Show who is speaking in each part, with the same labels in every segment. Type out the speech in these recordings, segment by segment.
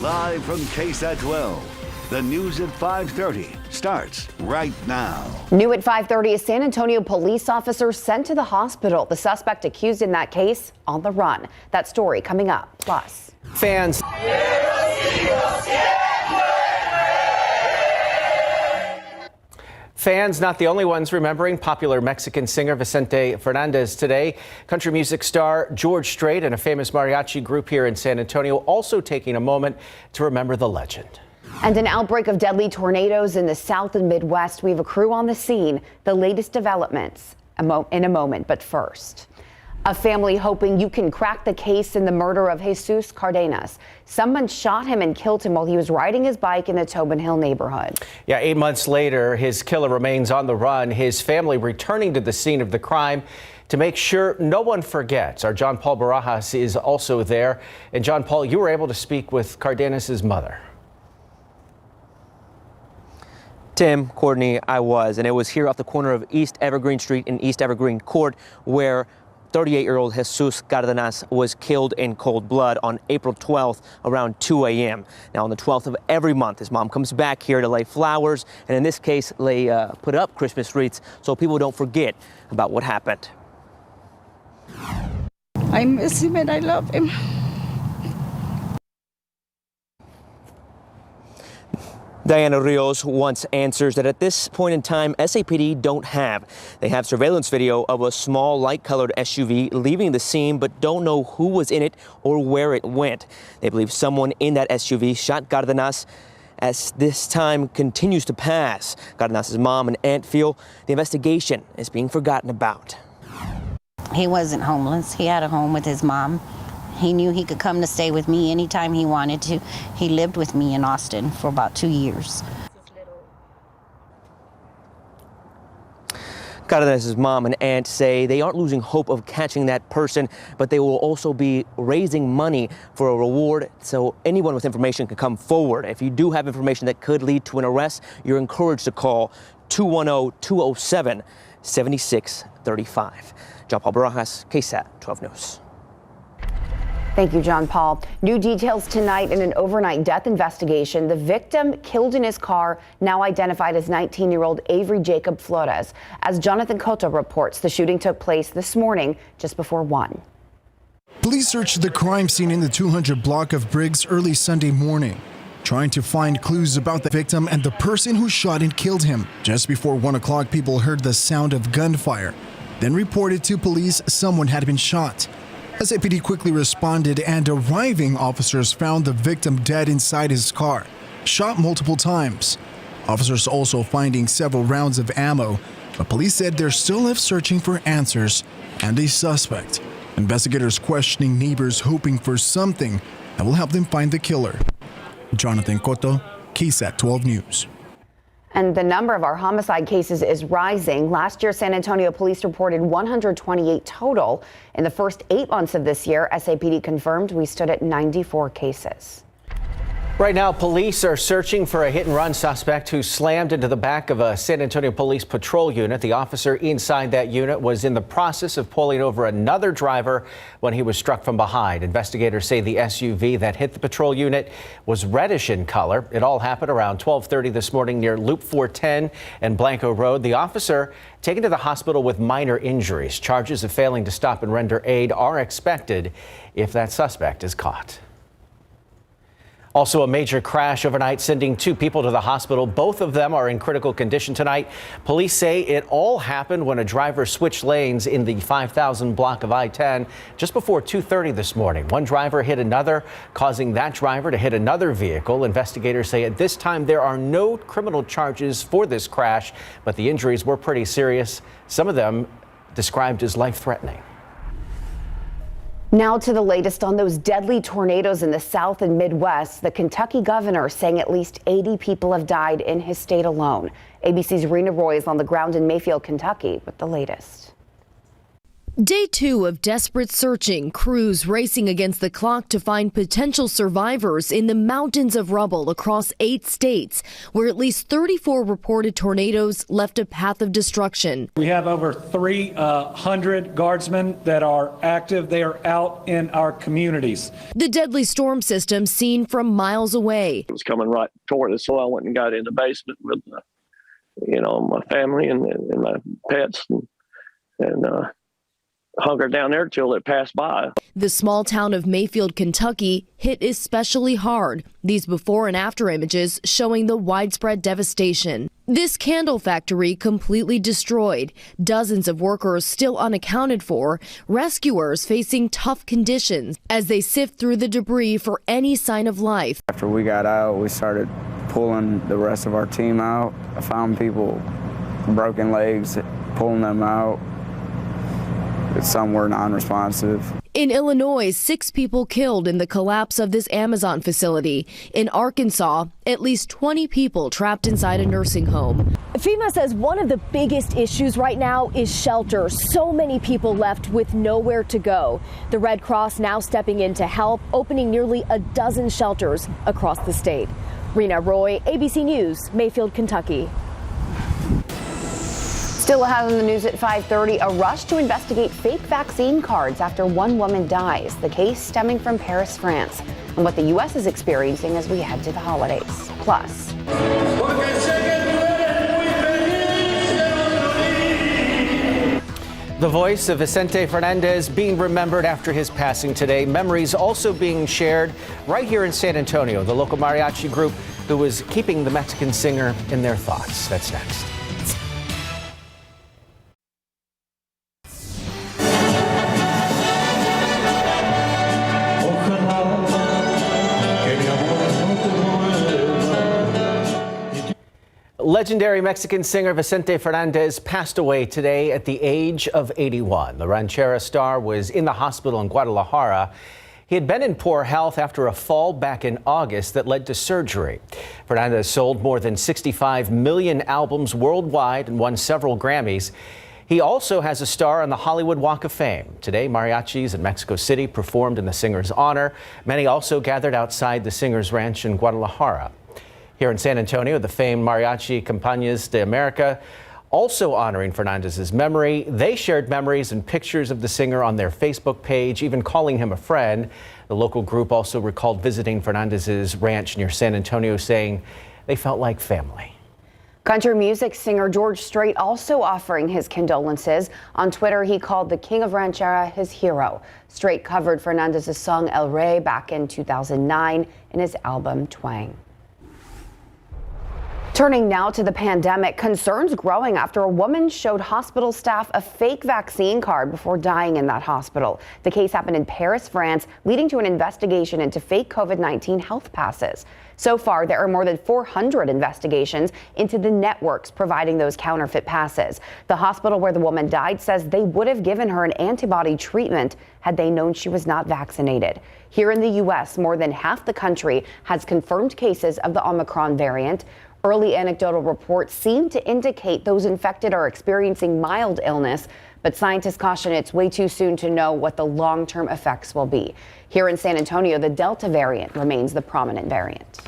Speaker 1: Live from KSAT 12, the news at 5:30 starts right now.
Speaker 2: New at 5:30, a San Antonio police officer sent to the hospital. The suspect accused in that case on the run. That story coming up. Plus,
Speaker 3: fans. Fans not the only ones remembering popular Mexican singer Vicente Fernandez today. Country music star George Strait and a famous mariachi group here in San Antonio also taking a moment to remember the legend.
Speaker 2: And an outbreak of deadly tornadoes in the South and Midwest. We have a crew on the scene. The latest developments in a moment, but first. A family hoping you can crack the case in the murder of Jesus Cardenas. Someone shot him and killed him while he was riding his bike in the Tobin Hill neighborhood. Yeah, 8 months later, his killer remains on the run. His family returning to the scene of the crime to make sure no one forgets. Our John Paul Barajas is also there. And John Paul, you were able to speak with Cardenas' mother.
Speaker 4: Tim, Courtney, I was, and it was here off the corner of East Evergreen Street and East Evergreen Court where 38-year-old Jesus Cardenas was killed in cold blood on April 12th around 2 a.m. Now, on the 12th of every month, his mom comes back here to lay flowers, and in this case, put up Christmas wreaths so people don't forget about what happened.
Speaker 5: I miss him and I love him.
Speaker 4: Diana Rios wants answers that at this point in time, SAPD don't have. They have surveillance video of a small light-colored SUV leaving the scene, but don't know who was in it or where it went. They believe someone in that SUV shot Cardenas as this time continues to pass. Cardenas' mom and aunt feel the investigation is being forgotten about.
Speaker 6: He wasn't homeless. He had a home with his mom. He knew he could come to stay with me anytime he wanted to. He lived with me in Austin for about 2 years.
Speaker 4: Cardenas' mom and aunt say they aren't losing hope of catching that person, but they will also be raising money for a reward so anyone with information can come forward. If you do have information that could lead to an arrest, you're encouraged to call 210-207-7635. John Paul Barajas, KSAT 12 News.
Speaker 2: Thank you, John Paul. New details tonight in an overnight death investigation. The victim killed in his car, now identified as 19-year-old Avery Jacob Flores. As Jonathan Cotto reports, the shooting took place this morning just before 1.
Speaker 7: Police searched the crime scene in the 200 block of Briggs early Sunday morning, trying to find clues about the victim and the person who shot and killed him. Just before 1 o'clock, people heard the sound of gunfire, then reported to police someone had been shot. SAPD quickly responded, and arriving officers found the victim dead inside his car, shot multiple times. Officers also finding several rounds of ammo, but police said they're still left searching for answers and a suspect. Investigators questioning neighbors hoping for something that will help them find the killer. Jonathan Cotto, KSAT 12 News.
Speaker 2: And the number of our homicide cases is rising. Last year, San Antonio police reported 128 total. In the first 8 months of this year, SAPD confirmed we stood at 94 cases.
Speaker 3: Right now, police are searching for a hit-and-run suspect who slammed into the back of a San Antonio police patrol unit. The officer inside that unit was in the process of pulling over another driver when he was struck from behind. Investigators say the SUV that hit the patrol unit was reddish in color. It all happened around 12:30 this morning near Loop 410 and Blanco Road. The officer taken to the hospital with minor injuries. Charges of failing to stop and render aid are expected if that suspect is caught. Also, a major crash overnight, sending 2 people to the hospital. Both of them are in critical condition tonight. Police say it all happened when a driver switched lanes in the 5000 block of I-10 just before 2:30 this morning. One driver hit another, causing that driver to hit another vehicle. Investigators say at this time there are no criminal charges for this crash, but the injuries were pretty serious. Some of them described as life-threatening.
Speaker 2: Now to the latest on those deadly tornadoes in the South and Midwest. The Kentucky governor saying at least 80 people have died in his state alone. ABC's Rena Roy is on the ground in Mayfield, Kentucky with the latest.
Speaker 8: Day 2 of desperate searching, crews racing against the clock to find potential survivors in the mountains of rubble across 8 states, where at least 34 reported tornadoes left a path of destruction.
Speaker 9: We have over 300 guardsmen that are active. They are out in our communities.
Speaker 8: The deadly storm system seen from miles away.
Speaker 10: It was coming right toward us, so I went and got in the basement with, my family and my pets and hunkered down there till it passed by.
Speaker 8: The small town of Mayfield, Kentucky, hit especially hard. These before and after images showing the widespread devastation. This candle factory completely destroyed. Dozens of workers still unaccounted for. Rescuers facing tough conditions as they sift through the debris for any sign of life.
Speaker 11: After we got out, we started pulling the rest of our team out. I found people, broken legs, pulling them out. Some were non-responsive.
Speaker 8: In Illinois, 6 people killed in the collapse of this Amazon facility. In Arkansas, at least 20 people trapped inside a nursing home.
Speaker 12: FEMA says one of the biggest issues right now is shelter. So many people left with nowhere to go. The Red Cross now stepping in to help, opening nearly a dozen shelters across the state. Rena Roy, ABC News, Mayfield, Kentucky.
Speaker 2: Still ahead on the news at 5:30, a rush to investigate fake vaccine cards after one woman dies. The case stemming from Paris, France, and what the U.S. is experiencing as we head to the holidays. Plus,
Speaker 3: the voice of Vicente Fernandez being remembered after his passing today. Memories also being shared right here in San Antonio, the local mariachi group who was keeping the Mexican singer in their thoughts. That's next. Legendary Mexican singer Vicente Fernandez passed away today at the age of 81. The ranchera star was in the hospital in Guadalajara. He had been in poor health after a fall back in August that led to surgery. Fernandez sold more than 65 million albums worldwide and won several Grammys. He also has a star on the Hollywood Walk of Fame. Today, mariachis in Mexico City performed in the singer's honor. Many also gathered outside the singer's ranch in Guadalajara. Here in San Antonio, the famed Mariachi Compañías de America also honoring Fernandez's memory. They shared memories and pictures of the singer on their Facebook page, even calling him a friend. The local group also recalled visiting Fernandez's ranch near San Antonio, saying they felt like family.
Speaker 2: country music singer George Strait also offering his condolences. On Twitter, he called the king of ranchera his hero. Strait covered Fernandez's song El Rey back in 2009 in his album Twang. Turning now to the pandemic, concerns growing after a woman showed hospital staff a fake vaccine card before dying in that hospital. The case happened in Paris, France, leading to an investigation into fake COVID-19 health passes. So far, there are more than 400 investigations into the networks providing those counterfeit passes. The hospital where the woman died says they would have given her an antibody treatment had they known she was not vaccinated. Here in the U.S., more than half the country has confirmed cases of the Omicron variant. Early anecdotal reports seem to indicate those infected are experiencing mild illness, but scientists caution it's way too soon to know what the long-term effects will be. Here in San Antonio, the Delta variant remains the prominent variant.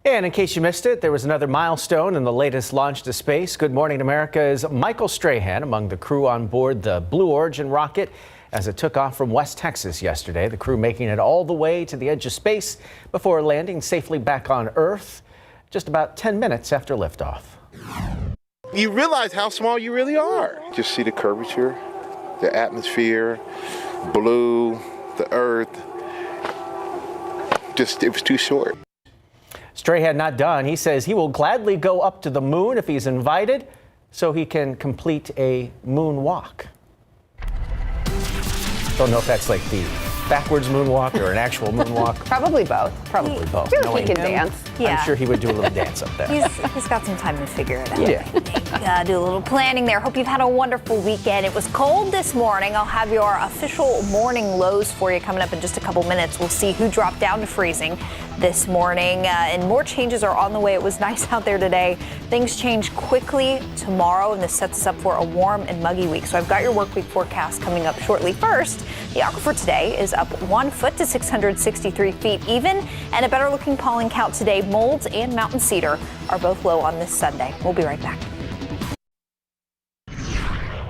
Speaker 3: And in case you missed it, there was another milestone in the latest launch to space. Good Morning America's Michael Strahan among the crew on board the Blue Origin rocket as it took off from West Texas yesterday. The crew making it all the way to the edge of space before landing safely back on Earth just about 10 minutes after liftoff.
Speaker 13: You realize how small you really are. Just see the curvature, the atmosphere, blue, the Earth. Just, it was too short.
Speaker 3: Strahan not done. He says he will gladly go up to the moon if he's invited so he can complete a moonwalk. Don't know if that's like the backwards moonwalk or an actual moonwalk.
Speaker 2: Probably both.
Speaker 3: Probably both.
Speaker 2: Sure, he can dance.
Speaker 14: Yeah.
Speaker 3: I'm sure he would do a little dance up there.
Speaker 14: He's got some time to figure it out.
Speaker 3: Yeah.
Speaker 14: Do a little planning there. Hope you've had a wonderful weekend. It was cold this morning. I'll have your official morning lows for you coming up in just a couple minutes. We'll see who dropped down to freezing. this morning. And more changes are on the way. It was nice out there today. Things change quickly tomorrow, and this sets us up for a warm and muggy week. So I've got your work week forecast coming up shortly. First, the aquifer today is up 1 foot to 663 feet even, and a better looking pollen count today. Molds and mountain cedar are both low on this Sunday. We'll be right back.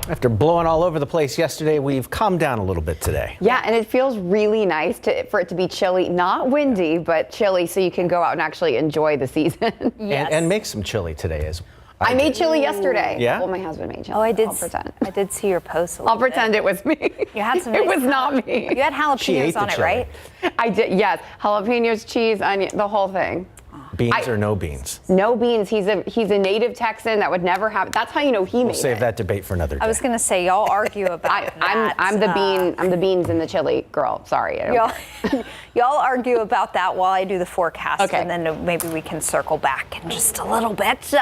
Speaker 3: After blowing all over the place yesterday, we've calmed down a little bit today.
Speaker 2: Yeah, and it feels really nice for it to be chilly, not windy, but chilly, so you can go out and actually enjoy the season.
Speaker 14: Yes.
Speaker 3: And make some chili today as well.
Speaker 2: I made chili yesterday.
Speaker 3: Yeah?
Speaker 2: Well, my husband made chili.
Speaker 14: Oh, I did.
Speaker 2: I'll pretend.
Speaker 14: I did see your post.
Speaker 2: I'll pretend it was me.
Speaker 14: You had some.
Speaker 2: It was not me.
Speaker 14: You had jalapenos on it, right?
Speaker 2: I did. Yes, jalapenos, cheese, onion, the whole thing.
Speaker 3: Beans or no beans?
Speaker 2: No beans. He's a native Texan. That would never happen. That's how you know he made it.
Speaker 3: We'll save that debate for another day.
Speaker 14: I was going to say, y'all argue about that.
Speaker 2: I'm the beans and the chili girl. Sorry.
Speaker 14: Y'all argue about that while I do the forecast,
Speaker 2: okay.
Speaker 14: And then maybe we can circle back in just a little bit.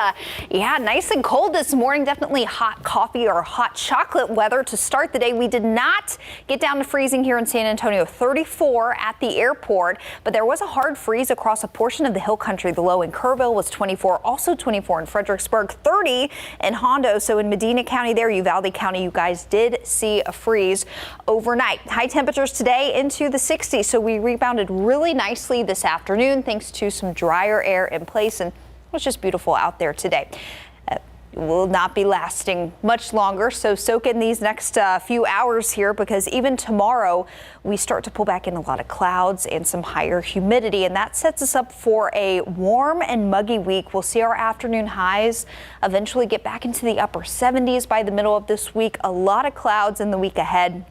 Speaker 14: Yeah, nice and cold this morning. Definitely hot coffee or hot chocolate weather to start the day. We did not get down to freezing here in San Antonio. 34 at the airport, but there was a hard freeze across a portion of the hill country. The low in Kerrville was 24, also 24 in Fredericksburg, 30 in Hondo. So in Medina County there, Uvalde County, you guys did see a freeze overnight. High temperatures today into the 60s. So we rebounded really nicely this afternoon thanks to some drier air in place, and it was just beautiful out there today. Will not be lasting much longer, so soak in these next few hours here, because even tomorrow we start to pull back in a lot of clouds and some higher humidity, and that sets us up for a warm and muggy week. We'll see our afternoon highs eventually get back into the upper 70s by the middle of this week. A lot of clouds in the week ahead,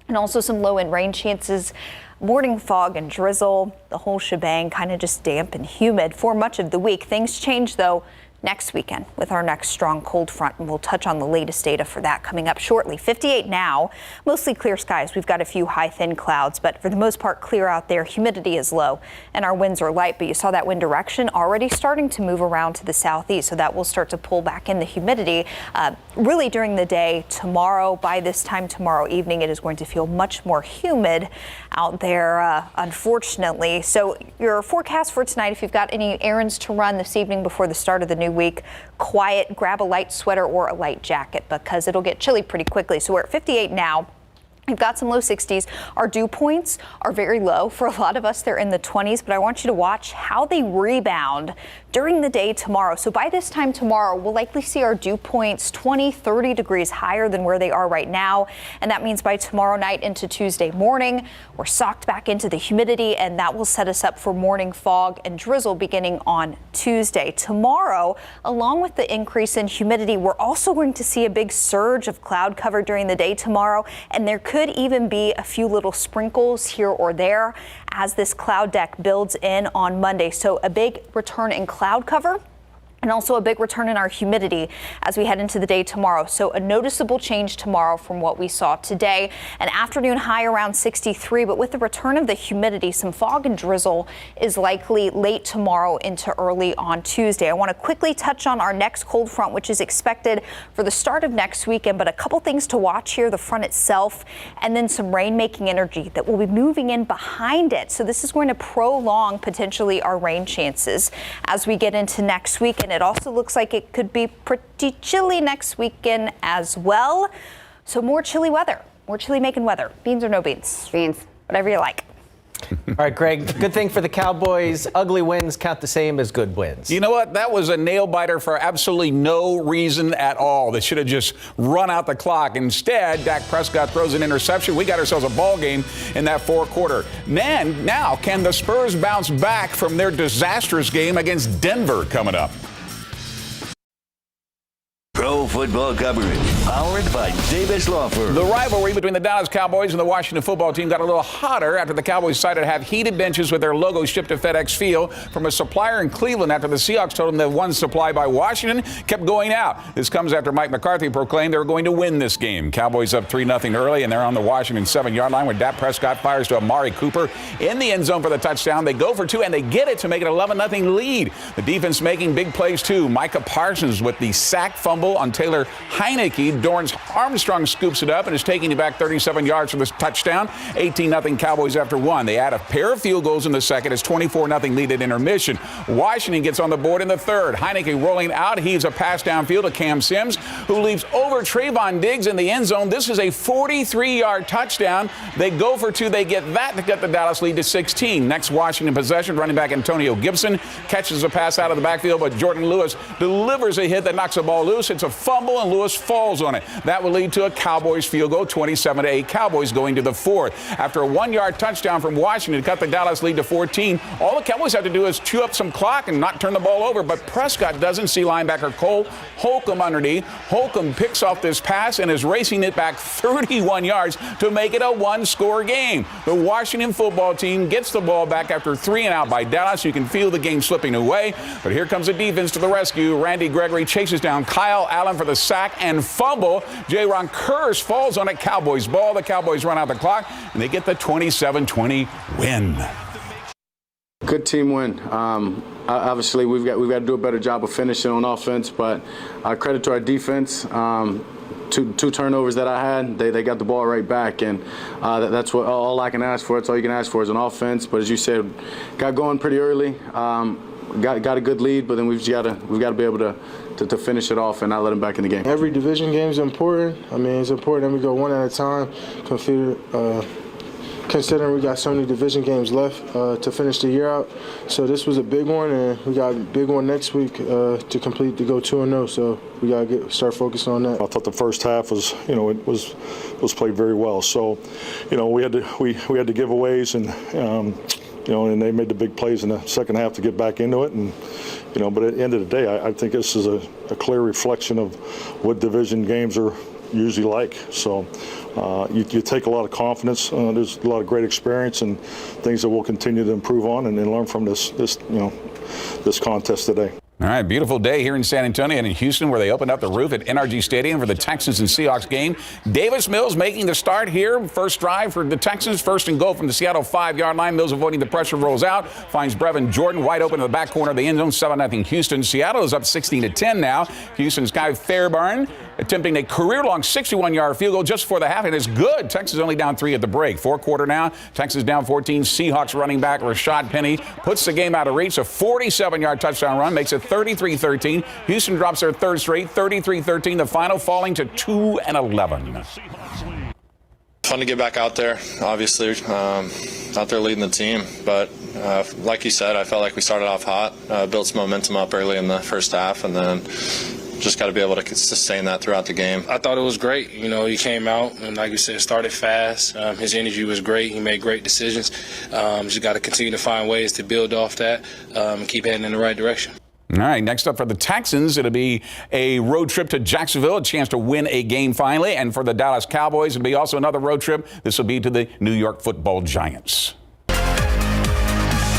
Speaker 14: and also some low-end rain chances. Morning fog and drizzle, the whole shebang, kind of just damp and humid for much of the week. Things change though next weekend with our next strong cold front, and we'll touch on the latest data for that coming up shortly. 58 now, mostly clear skies. We've got a few high thin clouds, but for the most part clear out there. Humidity is low and our winds are light, but you saw that wind direction already starting to move around to the southeast, so that will start to pull back in the humidity really during the day. Tomorrow, by this time tomorrow evening, it is going to feel much more humid out there, unfortunately. So your forecast for tonight, if you've got any errands to run this evening before the start of the new week, quiet, grab a light sweater or a light jacket because it'll get chilly pretty quickly. So we're at 58 now. We've got some low 60s. Our dew points are very low. For a lot of us, they're in the 20s, but I want you to watch how they rebound during the day tomorrow. So by this time tomorrow, we'll likely see our dew points 20, 30 degrees higher than where they are right now. And that means by tomorrow night into Tuesday morning, we're socked back into the humidity, and that will set us up for morning fog and drizzle beginning on Tuesday. Tomorrow, along with the increase in humidity, we're also going to see a big surge of cloud cover during the day tomorrow, and there could even be a few little sprinkles here or there as this cloud deck builds in on Monday. So a big return in cloud cover, and also a big return in our humidity as we head into the day tomorrow. So a noticeable change tomorrow from what we saw today. An afternoon high around 63, but with the return of the humidity, some fog and drizzle is likely late tomorrow into early on Tuesday. I want to quickly touch on our next cold front, which is expected for the start of next weekend, but a couple things to watch here: the front itself, and then some rain-making energy that will be moving in behind it. So this is going to prolong potentially our rain chances as we get into next week. And it also looks like it could be pretty chilly next weekend as well. So more chilly weather, more chilly making weather. Beans or no beans? Beans, whatever you like.
Speaker 3: All right, Greg, good thing for the Cowboys. Ugly wins count the same as good wins.
Speaker 15: You know what? That was a nail biter for absolutely no reason at all. They should have just run out the clock. Instead, Dak Prescott throws an interception. We got ourselves a ball game in that fourth quarter. Now, can the Spurs bounce back from their disastrous game against Denver coming up?
Speaker 1: Pro football coverage, powered by Davis Law Firm.
Speaker 15: The rivalry between the Dallas Cowboys and the Washington football team got a little hotter after the Cowboys decided to have heated benches with their logo shipped to FedEx Field from a supplier in Cleveland after the Seahawks told them that one supplied by Washington kept going out. This comes after Mike McCarthy proclaimed they were going to win this game. Cowboys up 3-0 early, and they're on the Washington 7-yard line where Dak Prescott fires to Amari Cooper in the end zone for the touchdown. They go for two, and they get it to make it 11-0 lead. The defense making big plays, too. Micah Parsons with the sack fumble on Taylor Heineke Dorrance Armstrong scoops it up and is taking it back 37 yards for the touchdown. 18-0 Cowboys after one. They add a pair of field goals in the second. It's 24-0 lead at intermission. Washington gets on the board in the third. Heineke rolling out, heaves a pass downfield to Cam Sims, who leaves over Trayvon Diggs in the end zone. This is a 43-yard touchdown. They go for two. They get that to get the Dallas lead to 16. Next Washington possession, running back Antonio Gibson catches a pass out of the backfield, but Jordan Lewis delivers a hit that knocks the ball loose. It's a fumble, and Lewis falls on it. That will lead to a Cowboys field goal, 27-8. Cowboys going to the fourth. After a 1-yard touchdown from Washington to cut the Dallas lead to 14, all the Cowboys have to do is chew up some clock and not turn the ball over. But Prescott doesn't see linebacker Cole Holcomb underneath. Holcomb picks off this pass and is racing it back 31 yards to make it a one-score game. The Washington football team gets the ball back after 3 and out by Dallas. You can feel the game slipping away, but here comes the defense to the rescue. Randy Gregory chases down Kyle Allen for the sack and fumble. Jaron Kearse falls on it. Cowboys ball. The Cowboys run out the clock, and they get the 27-20 win.
Speaker 16: Good team win. Obviously, we've got to do a better job of finishing on offense, but credit to our defense. Two turnovers that I had, they got the ball right back, and that's what all I can ask for. That's all you can ask for is an offense. But as you said, got going pretty early, got a good lead, but then we've got to be able to finish it off and not let them back in the game.
Speaker 17: Every division game is important. I mean, it's important that we go one at a time. Considering we got so many division games left to finish the year out. So this was a big one, and we got a big one next week to go 2-0. So we got to start focusing on that.
Speaker 18: I thought the first half was, it was played very well. So, we had to giveaways and, and they made the big plays in the second half to get back into it. And, but at the end of the day, I think this is a clear reflection of what division games are usually like. So you take a lot of confidence. There's a lot of great experience and things that we'll continue to improve on and learn from this contest today.
Speaker 15: All right, beautiful day here in San Antonio and in Houston, where they opened up the roof at NRG Stadium for the Texans and Seahawks game. Davis Mills making the start here. First drive for the Texans. First and goal from the Seattle 5-yard line. Mills avoiding the pressure, rolls out, finds Brevin Jordan wide open in the back corner of the end zone. 7-0 Houston. Seattle is up 16-10 now. Houston's Guy Fairbairn attempting a career-long 61-yard field goal just before the half, and it's good. Texas only down 3 at the break. Fourth quarter now. Texas down 14. Seahawks running back Rashad Penny puts the game out of reach. A 47-yard touchdown run makes it 33-13. Houston drops their third straight, 33-13. The final falling to 2-11.
Speaker 19: Fun to get back out there, obviously, out there leading the team. But like you said, I felt like we started off hot, built some momentum up early in the first half, and then just got to be able to sustain that throughout the game.
Speaker 20: I thought it was great. He came out and, like you said, started fast. His energy was great. He made great decisions. Just got to continue to find ways to build off that and keep heading in the right direction.
Speaker 15: All right, next up for the Texans, it'll be a road trip to Jacksonville, a chance to win a game finally. And for the Dallas Cowboys, it'll be also another road trip. This will be to the New York Football Giants.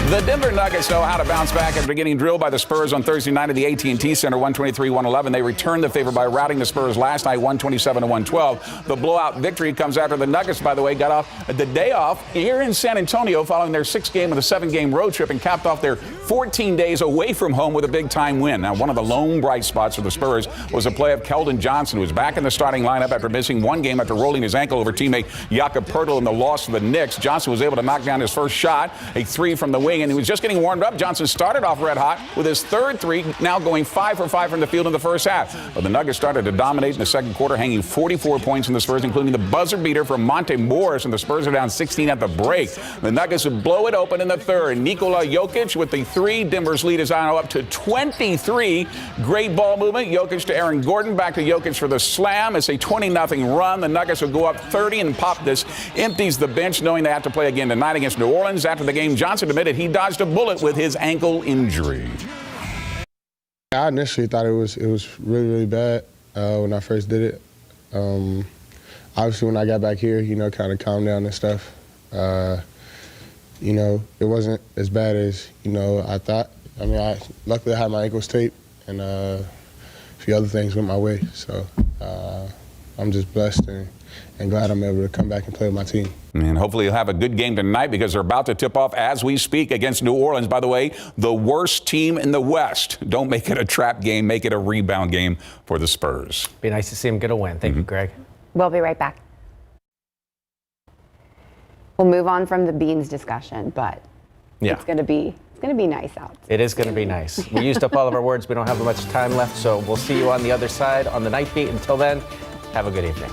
Speaker 15: The Denver Nuggets know how to bounce back after getting drilled by the Spurs on Thursday night at the AT&T Center, 123-111. They returned the favor by routing the Spurs last night, 127-112. The blowout victory comes after the Nuggets, by the way, got off the day off here in San Antonio following their 6-game and a 7-game road trip and capped off their 14 days away from home with a big-time win. Now, one of the lone bright spots for the Spurs was a play of Keldon Johnson, who was back in the starting lineup after missing one game after rolling his ankle over teammate Jakob Poeltl in the loss to the Knicks. Johnson was able to knock down his first shot, a 3 from the wing, and he was just getting warmed up. Johnson started off red hot with his third 3, now going 5 for 5 from the field in the first half. But the Nuggets started to dominate in the second quarter, hanging 44 points in the Spurs, including the buzzer beater from Monte Morris, and the Spurs are down 16 at the break. The Nuggets would blow it open in the third. Nikola Jokic with the 3. Denver's lead is now up to 23. Great ball movement. Jokic to Aaron Gordon. Back to Jokic for the slam. It's a 20-0 run. The Nuggets will go up 30, and Pop this empties the bench, knowing they have to play again tonight against New Orleans. After the game, Johnson admitted he dodged a bullet with his ankle injury.
Speaker 17: I initially thought it was really, really bad when I first did it. Obviously, when I got back here, kind of calmed down and stuff. It wasn't as bad as, I thought. I mean, luckily I had my ankles taped, and a few other things went my way. So, I'm just blessed and glad I'm able to come back and play with my team.
Speaker 15: And hopefully you'll have a good game tonight because they're about to tip off as we speak against New Orleans. By the way, the worst team in the West. Don't make it a trap game. Make it a rebound game for the Spurs.
Speaker 3: Be nice to see them get a win. Thank you, Greg.
Speaker 2: We'll be right back. We'll move on from the Beans discussion, but it's going to be nice out.
Speaker 3: It is going to be nice. We used up all of our words. We don't have much time left, so we'll see you on the other side on the Night Beat. Until then, have a good evening.